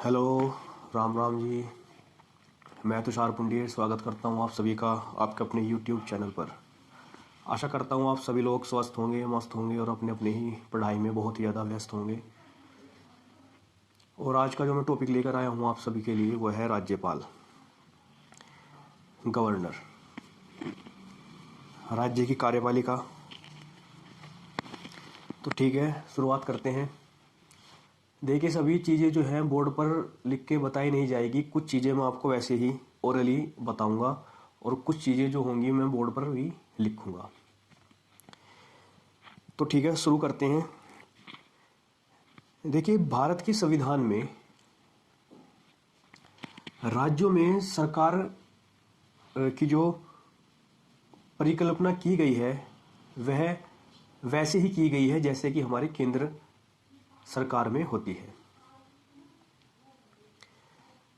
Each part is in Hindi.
हेलो, राम राम जी। मैं तुषार पुंडीर स्वागत करता हूं आप सभी का आपके अपने यूट्यूब चैनल पर। आशा करता हूं आप सभी लोग स्वस्थ होंगे, मस्त होंगे और अपने अपने ही पढ़ाई में बहुत ही ज़्यादा व्यस्त होंगे। और आज का जो मैं टॉपिक लेकर आया हूं आप सभी के लिए वो है राज्यपाल, गवर्नर, राज्य की कार्यपालिका। तो ठीक है, शुरुआत करते हैं। देखिए, सभी चीज़ें जो हैं बोर्ड पर लिख के बताई नहीं जाएगी। कुछ चीज़ें मैं आपको वैसे ही ओरली बताऊंगा और कुछ चीज़ें जो होंगी मैं बोर्ड पर भी लिखूंगा। तो ठीक है, शुरू करते हैं। देखिए, भारत के संविधान में राज्यों में सरकार की जो परिकल्पना की गई है वह वैसे ही की गई है जैसे कि हमारे केंद्र सरकार में होती है।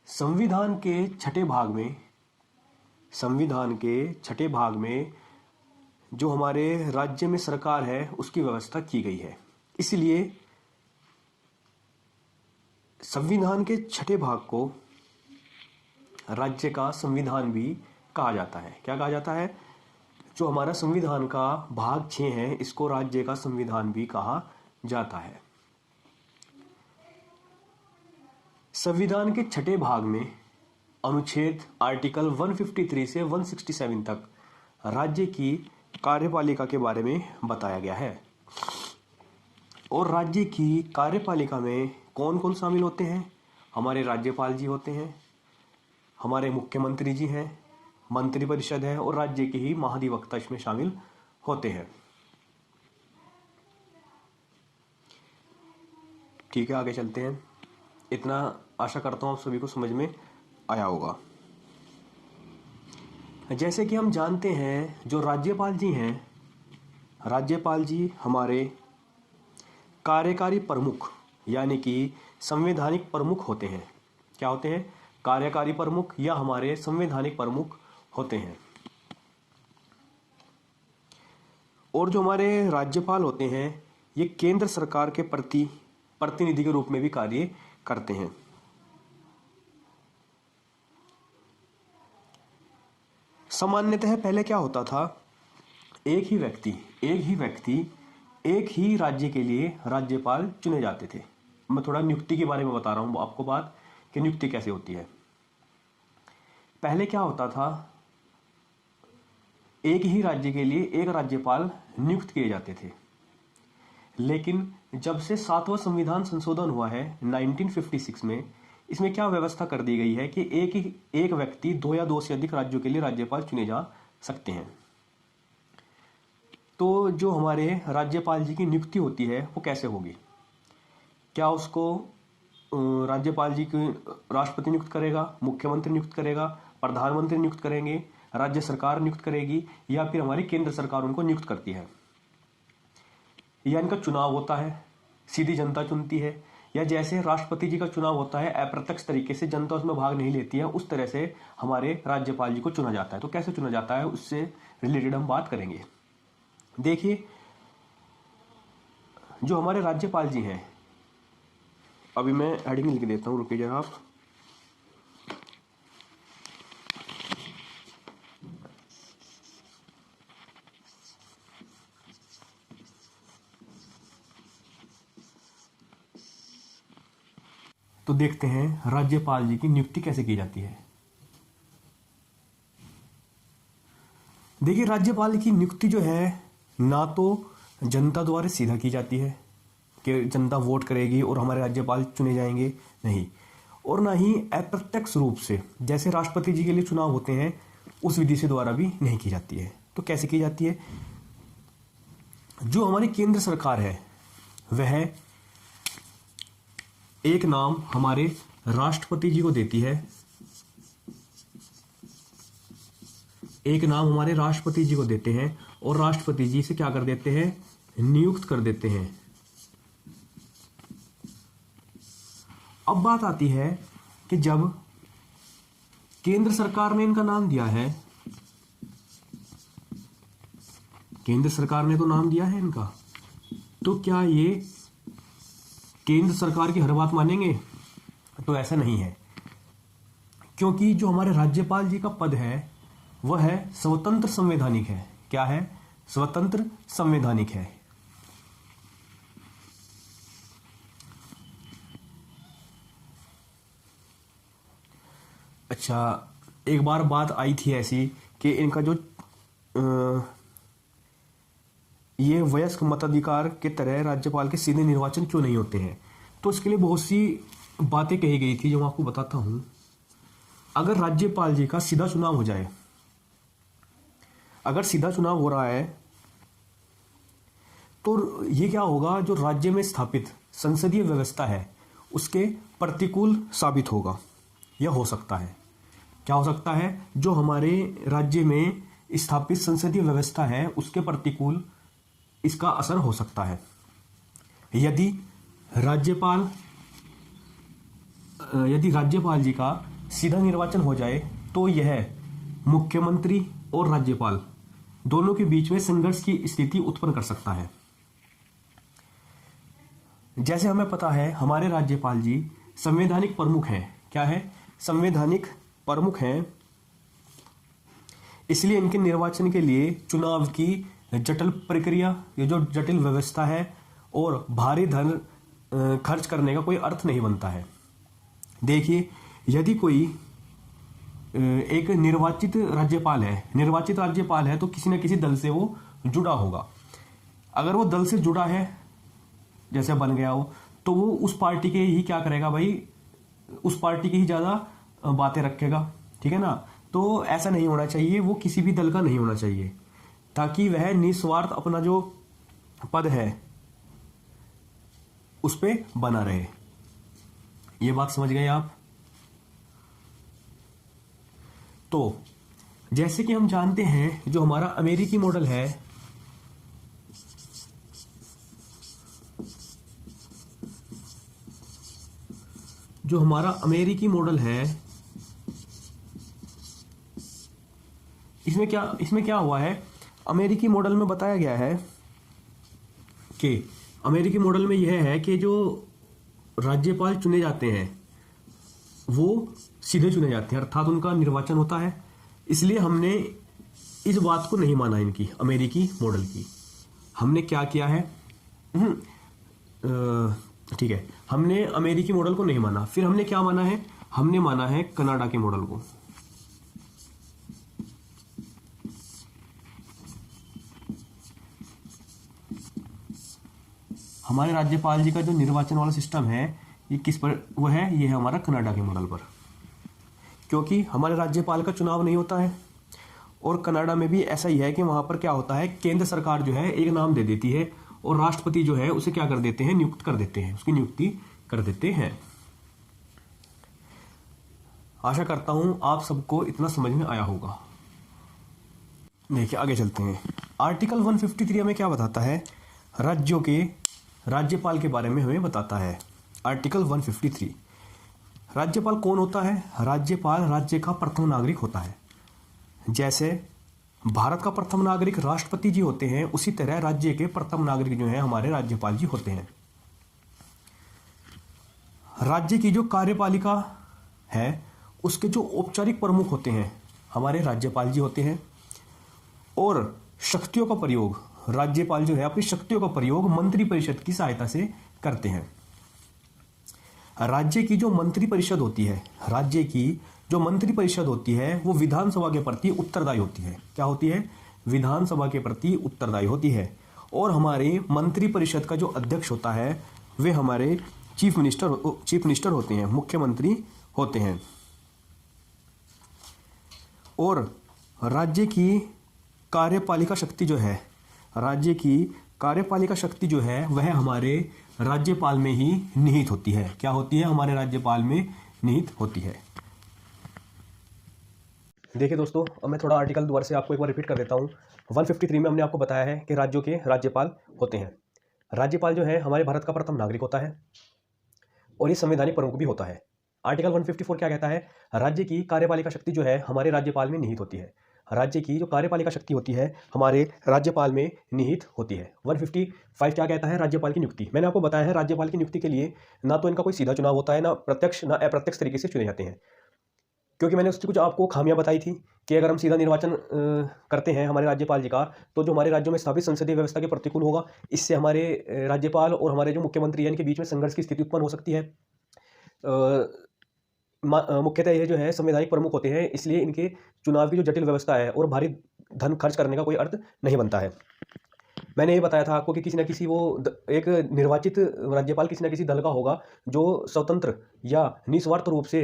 संविधान के छठे भाग में जो हमारे राज्य में सरकार है उसकी व्यवस्था की गई है। इसलिए संविधान के छठे भाग को राज्य का संविधान भी कहा जाता है। क्या कहा जाता है? जो हमारा संविधान का भाग 6 है इसको राज्य का संविधान भी कहा जाता है। संविधान के छठे भाग में अनुच्छेद आर्टिकल 153 से 167 तक राज्य की कार्यपालिका के बारे में बताया गया है। और राज्य की कार्यपालिका में कौन कौन शामिल होते हैं? हमारे राज्यपाल जी होते हैं, हमारे मुख्यमंत्री जी हैं, मंत्रिपरिषद है और राज्य के ही महाधिवक्ता इसमें शामिल होते हैं। ठीक है, आगे चलते हैं। इतना आशा करता हूं आप सभी को समझ में आया होगा। जैसे कि हम जानते हैं जो राज्यपाल जी हैं, राज्यपाल जी हमारे कार्यकारी प्रमुख यानी कि संवैधानिक प्रमुख होते हैं। क्या होते हैं? कार्यकारी प्रमुख या हमारे संवैधानिक प्रमुख होते हैं। और जो हमारे राज्यपाल होते हैं ये केंद्र सरकार के प्रतिनिधि के रूप में भी कार्य करते हैं। सामान्यतः पहले क्या होता था, एक ही व्यक्ति एक ही राज्य के लिए राज्यपाल चुने जाते थे। मैं थोड़ा नियुक्ति के बारे में बता रहा हूं आपको बात कि नियुक्ति कैसे होती है। पहले क्या होता था, एक ही राज्य के लिए एक राज्यपाल नियुक्त किए जाते थे। लेकिन जब से 7वां संविधान संशोधन हुआ है 1956 में, इसमें क्या व्यवस्था कर दी गई है कि एक व्यक्ति 2 या 2 से अधिक राज्यों के लिए राज्यपाल चुने जा सकते हैं। तो जो हमारे राज्यपाल जी की नियुक्ति होती है वो कैसे होगी? क्या उसको राज्यपाल जी की राष्ट्रपति नियुक्त करेगा, मुख्यमंत्री नियुक्त करेगा, प्रधानमंत्री नियुक्त करेंगे, राज्य सरकार नियुक्त करेगी या फिर हमारी केंद्र सरकार उनको नियुक्त करती है? या इनका चुनाव होता है, सीधी जनता चुनती है? या जैसे राष्ट्रपति जी का चुनाव होता है अप्रत्यक्ष तरीके से, जनता उसमें भाग नहीं लेती है, उस तरह से हमारे राज्यपाल जी को चुना जाता है? तो कैसे चुना जाता है उससे रिलेटेड हम बात करेंगे। देखिए, जो हमारे राज्यपाल जी हैं, अभी मैं हेडिंग लिख देता हूं, रुकिए जरा आप। तो देखते हैं राज्यपाल जी की नियुक्ति कैसे की जाती है। देखिए, राज्यपाल की नियुक्ति जो है ना तो जनता द्वारा सीधा की जाती है कि जनता वोट करेगी और हमारे राज्यपाल चुने जाएंगे, नहीं, और ना ही अप्रत्यक्ष रूप से जैसे राष्ट्रपति जी के लिए चुनाव होते हैं उस विधि से द्वारा भी नहीं की जाती है। तो कैसे की जाती है? जो हमारी केंद्र सरकार है वह एक नाम हमारे राष्ट्रपति जी को देती है, एक नाम हमारे राष्ट्रपति जी को देते हैं और राष्ट्रपति जी से क्या कर देते हैं? नियुक्त कर देते हैं। अब बात आती है कि जब केंद्र सरकार ने इनका नाम दिया है, केंद्र सरकार ने तो नाम दिया है इनका, तो क्या ये केंद्र सरकार की हर बात मानेंगे? तो ऐसा नहीं है, क्योंकि जो हमारे राज्यपाल जी का पद है वह है स्वतंत्र संवैधानिक है। क्या है? स्वतंत्र संवैधानिक है। अच्छा, एक बार बात आई थी ऐसी कि इनका जो ये वयस्क मताधिकार के तरह राज्यपाल के सीधे निर्वाचन क्यों नहीं होते हैं, तो इसके लिए बहुत सी बातें कही गई थी जो मैं आपको बताता हूं। अगर राज्यपाल जी का सीधा चुनाव हो जाए, अगर सीधा चुनाव हो रहा है तो ये क्या होगा, जो राज्य में स्थापित संसदीय व्यवस्था है उसके प्रतिकूल साबित होगा। यह हो सकता है, क्या हो सकता है, जो हमारे राज्य में स्थापित संसदीय व्यवस्था है उसके प्रतिकूल इसका असर हो सकता है। यदि राज्यपाल जी का सीधा निर्वाचन हो जाए तो यह मुख्यमंत्री और राज्यपाल दोनों के बीच में संघर्ष की स्थिति उत्पन्न कर सकता है। जैसे हमें पता है हमारे राज्यपाल जी संवैधानिक प्रमुख हैं। क्या है? संवैधानिक प्रमुख हैं। इसलिए इनके निर्वाचन के लिए चुनाव की जटिल प्रक्रिया, ये जो जटिल व्यवस्था है और भारी धन खर्च करने का कोई अर्थ नहीं बनता है। देखिए, यदि कोई एक निर्वाचित राज्यपाल है तो किसी न किसी दल से वो जुड़ा होगा। अगर वो दल से जुड़ा है, जैसे बन गया हो, तो वो उस पार्टी के ही क्या करेगा भाई, उस पार्टी की ही ज़्यादा बातें रखेगा। ठीक है ना? तो ऐसा नहीं होना चाहिए, वो किसी भी दल का नहीं होना चाहिए, ताकि वह निस्वार्थ अपना जो पद है उस पे बना रहे। ये बात समझ गए आप? तो जैसे कि हम जानते हैं जो हमारा अमेरिकी मॉडल है, इसमें क्या हुआ है, अमेरिकी मॉडल में बताया गया है कि अमेरिकी मॉडल में यह है कि जो राज्यपाल चुने जाते हैं वो सीधे चुने जाते हैं, अर्थात उनका निर्वाचन होता है। इसलिए हमने इस बात को नहीं माना इनकी अमेरिकी मॉडल की। हमने क्या किया है, ठीक है, हमने अमेरिकी मॉडल को नहीं माना। फिर हमने क्या माना है, हमने माना है कनाडा के मॉडल को। हमारे राज्यपाल जी का जो निर्वाचन वाला सिस्टम है ये किस पर वो है, ये है हमारा कनाडा के मॉडल पर, क्योंकि हमारे राज्यपाल का चुनाव नहीं होता है। और कनाडा में भी ऐसा ही है कि वहां पर क्या होता है, केंद्र सरकार जो है एक नाम दे देती है और राष्ट्रपति जो है उसे क्या कर देते हैं, नियुक्त कर देते हैं, उसकी नियुक्ति कर देते हैं। आशा करता हूं आप सबको इतना समझ में आया होगा। देखिए आगे चलते हैं। आर्टिकल 153 हमें क्या बताता है, राज्यों के राज्यपाल के बारे में हमें बताता है। आर्टिकल 153, राज्यपाल कौन होता है, राज्यपाल राज्य का प्रथम नागरिक होता है। जैसे भारत का प्रथम नागरिक राष्ट्रपति जी होते हैं, उसी तरह राज्य के प्रथम नागरिक जो है हमारे राज्यपाल जी होते हैं। राज्य की जो कार्यपालिका है उसके जो औपचारिक प्रमुख होते हैं हमारे राज्यपाल जी होते हैं। और शक्तियों का प्रयोग, राज्यपाल जो है अपनी शक्तियों का प्रयोग मंत्रिपरिषद की सहायता से करते हैं। राज्य की जो मंत्रिपरिषद होती है, राज्य की जो मंत्रिपरिषद होती है वो विधानसभा के प्रति उत्तरदायी होती है। क्या होती है, विधानसभा के प्रति उत्तरदायी होती है। और हमारे मंत्रिपरिषद का जो अध्यक्ष होता है वे हमारे चीफ मिनिस्टर होते हैं, मुख्यमंत्री होते हैं। और राज्य की कार्यपालिका शक्ति जो है, राज्य की कार्यपालिका शक्ति जो है वह हमारे राज्यपाल में ही निहित होती है। क्या होती है, हमारे राज्यपाल में निहित होती है। देखिए दोस्तों, अब मैं थोड़ा आर्टिकल दोबारा से आपको एक बार रिपीट कर देता हूँ। 153 में हमने आपको बताया है कि राज्यों के राज्यपाल होते हैं। राज्यपाल जो है हमारे भारत का प्रथम नागरिक होता है और ये संवैधानिक प्रमुख भी होता है। आर्टिकल 154 क्या कहता है, राज्य की कार्यपालिका शक्ति जो है हमारे राज्यपाल में निहित होती है। राज्य की जो कार्यपालिका शक्ति होती है हमारे राज्यपाल में निहित होती है। 155 क्या कहता है? राज्यपाल की नियुक्ति। मैंने आपको बताया है राज्यपाल की नियुक्ति के लिए ना तो इनका कोई सीधा चुनाव होता है, ना प्रत्यक्ष ना अप्रत्यक्ष तरीके से चुने जाते हैं, क्योंकि मैंने उसकी कुछ आपको खामियां बताई थी कि अगर हम सीधा निर्वाचन करते हैं हमारे राज्यपाल जी का, तो जो हमारे राज्यों में स्थापित संसदीय व्यवस्था के प्रतिकूल होगा। इससे हमारे राज्यपाल और हमारे जो मुख्यमंत्री हैं इनके बीच में संघर्ष की स्थिति उत्पन्न हो सकती है। मुख्यतः ये जो है संवैधानिक प्रमुख होते हैं, इसलिए इनके चुनाव की जो जटिल व्यवस्था है और भारी धन खर्च करने का कोई अर्थ नहीं बनता है। मैंने ये बताया था आपको कि किसी न किसी एक निर्वाचित राज्यपाल किसी न किसी दल का होगा जो स्वतंत्र या निस्वार्थ रूप से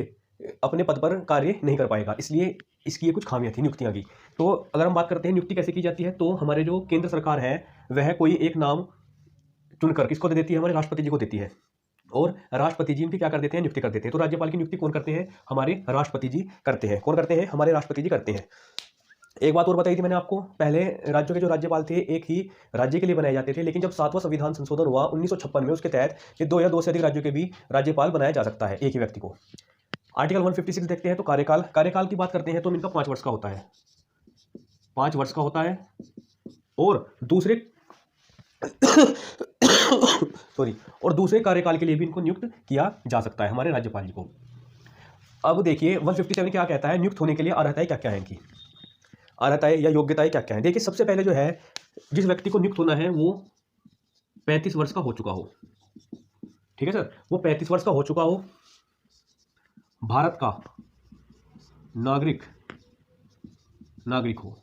अपने पद पर कार्य नहीं कर पाएगा, इसलिए इसकी ये कुछ खामियां थी नियुक्तियां की। तो अगर हम बात करते हैं नियुक्ति कैसे की जाती है, तो हमारे जो केंद्र सरकार है वह कोई एक नाम चुनकर किसको दे देती है? हमारे राष्ट्रपति जी को देती है, और राष्ट्रपति जी इनकी क्या कर देते हैं? नियुक्ति कर देते हैं। तो राज्यपाल की नियुक्ति कौन करते हैं? हमारे राष्ट्रपति जी करते हैं। कौन करते हैं? हमारे राष्ट्रपति जी करते हैं। एक बात और बताई थी मैंने आपको, पहले राज्यों के जो राज्यपाल थे एक ही राज्य के लिए बनाए जाते थे, लेकिन जब 7वां संविधान संशोधन हुआ 1956 में, उसके तहत ये 2 या 2 से अधिक राज्यों के भी राज्यपाल बनाया जा सकता है एक ही व्यक्ति को। आर्टिकल 156 देखते हैं। तो कार्यकाल की बात करते हैं तो इनका 5 वर्ष का होता है, 5 वर्ष का होता है। और दूसरे और दूसरे कार्यकाल के लिए भी इनको नियुक्त किया जा सकता है हमारे राज्यपाल जी को। अब देखिए 157 क्या कहता है? नियुक्त होने के लिए अर्हताएं क्या क्या है इनकी, अर्हताएं या योग्यताएं क्या क्या है। देखिए सबसे पहले जो है जिस व्यक्ति को नियुक्त होना है वो 35 वर्ष का हो चुका हो। ठीक है सर, वो 35 वर्ष का हो चुका हो, भारत का नागरिक हो,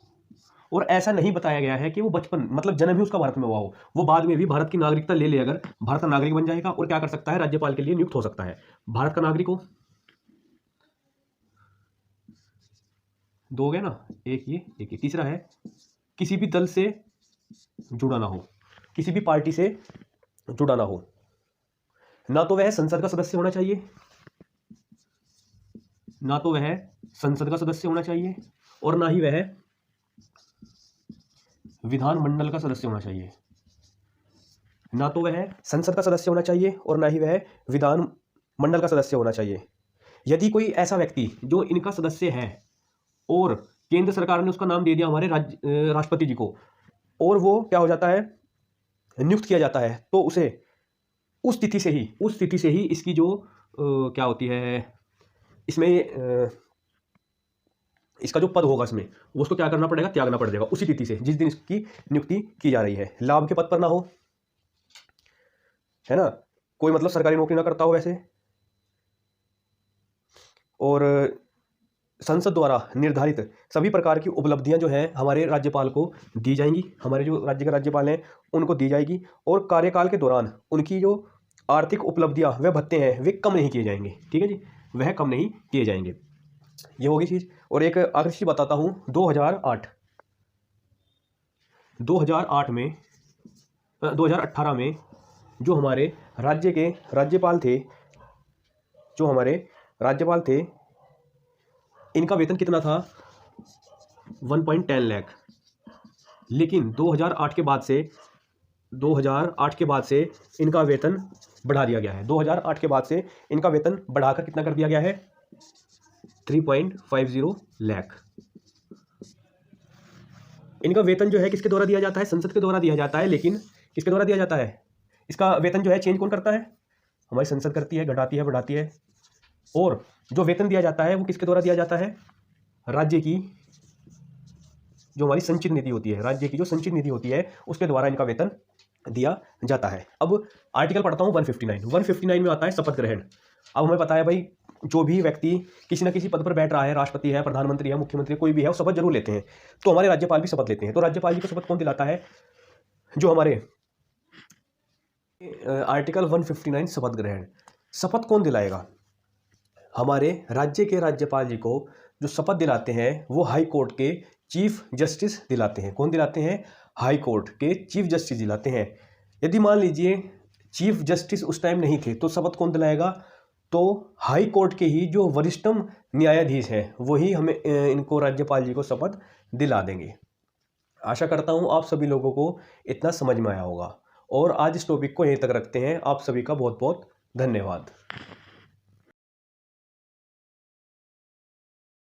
और ऐसा नहीं बताया गया है कि वो बचपन मतलब जन्म ही उसका भारत में हुआ हो, वो बाद में भी भारत की नागरिकता ले अगर भारत का नागरिक बन जाएगा और क्या कर सकता है? राज्यपाल के लिए नियुक्त हो सकता है। भारत का नागरिक हो, 2 हो गया ना, एक ये। तीसरा है किसी भी दल से जुड़ा ना हो, किसी भी पार्टी से जुड़ा ना हो, ना तो वह संसद का सदस्य होना चाहिए, और ना ही वह विधानमंडल का सदस्य होना चाहिए, ना तो वह संसद का सदस्य होना चाहिए और ना ही वह विधानमंडल का सदस्य होना चाहिए। यदि कोई ऐसा व्यक्ति जो इनका सदस्य है और केंद्र सरकार ने उसका नाम दे दिया हमारे राष्ट्रपति जी को, और वो क्या हो जाता है? नियुक्त किया जाता है, तो उसे उस स्थिति से ही इसकी जो क्या होती है इसमें इसका जो पद होगा इसमें वो उसको क्या करना पड़ेगा? त्यागना पड़ेगा उसी तिथि से जिस दिन इसकी नियुक्ति की जा रही है। लाभ के पद पर ना हो, है ना, कोई मतलब सरकारी नौकरी ना करता हो वैसे, और संसद द्वारा निर्धारित सभी प्रकार की उपलब्धियां जो है हमारे राज्यपाल को दी जाएंगी, हमारे जो राज्य के राज्यपाल हैं उनको दी जाएगी, और कार्यकाल के दौरान उनकी जो आर्थिक उपलब्धियां व भत्ते हैं वे कम नहीं किए जाएंगे। ठीक है जी, वह कम नहीं किए जाएंगे। ये होगी चीज़। और एक आखिरी चीज़ बताता हूँ, 2018 में जो हमारे राज्य के राज्यपाल थे, इनका वेतन कितना था? 1.10 लाख। लेकिन 2008 के बाद से इनका वेतन बढ़ा दिया गया है। 2008 के बाद से इनका वेतन बढ़ाकर कितना कर दिया गया है? 3.50 लाख। इनका वेतन जो है किसके द्वारा दिया जाता है? संसद के द्वारा दिया जाता है। लेकिन किसके द्वारा दिया जाता है? इसका वेतन जो है चेंज कौन करता है? हमारी संसद करती है, घटाती है, बढ़ाती है। और जो वेतन दिया जाता है वो किसके द्वारा दिया जाता है? राज्य की जो हमारी संचित निधि होती है, राज्य की जो संचित निधि होती है उसके द्वारा इनका वेतन दिया जाता है। अब आर्टिकल पढ़ता हूँ 159 में आता है शपथ ग्रहण। अब हमें पता है भाई जो भी व्यक्ति किसी न किसी पद पर बैठ रहा है, राष्ट्रपति है, प्रधानमंत्री है, मुख्यमंत्री कोई भी है, वो शपथ जरूर लेते हैं। तो हमारे राज्यपाल भी शपथ लेते हैं। तो राज्यपाल जी को शपथ कौन दिलाता है? जो हमारे आर्टिकल 159 शपथ ग्रहण, शपथ कौन दिलाएगा? हमारे राज्य के राज्यपाल जी को जो शपथ दिलाते हैं वो हाई कोर्ट के चीफ जस्टिस दिलाते हैं। कौन दिलाते हैं? हाई कोर्ट के चीफ जस्टिस दिलाते हैं। यदि मान लीजिए चीफ जस्टिस उस टाइम नहीं थे तो शपथ कौन दिलाएगा? तो हाई कोर्ट के ही जो वरिष्ठतम न्यायाधीश हैं वही हमें इनको राज्यपाल जी को शपथ दिला देंगे। आशा करता हूँ आप सभी लोगों को इतना समझ में आया होगा, और आज इस टॉपिक को यहीं तक रखते हैं। आप सभी का बहुत बहुत धन्यवाद।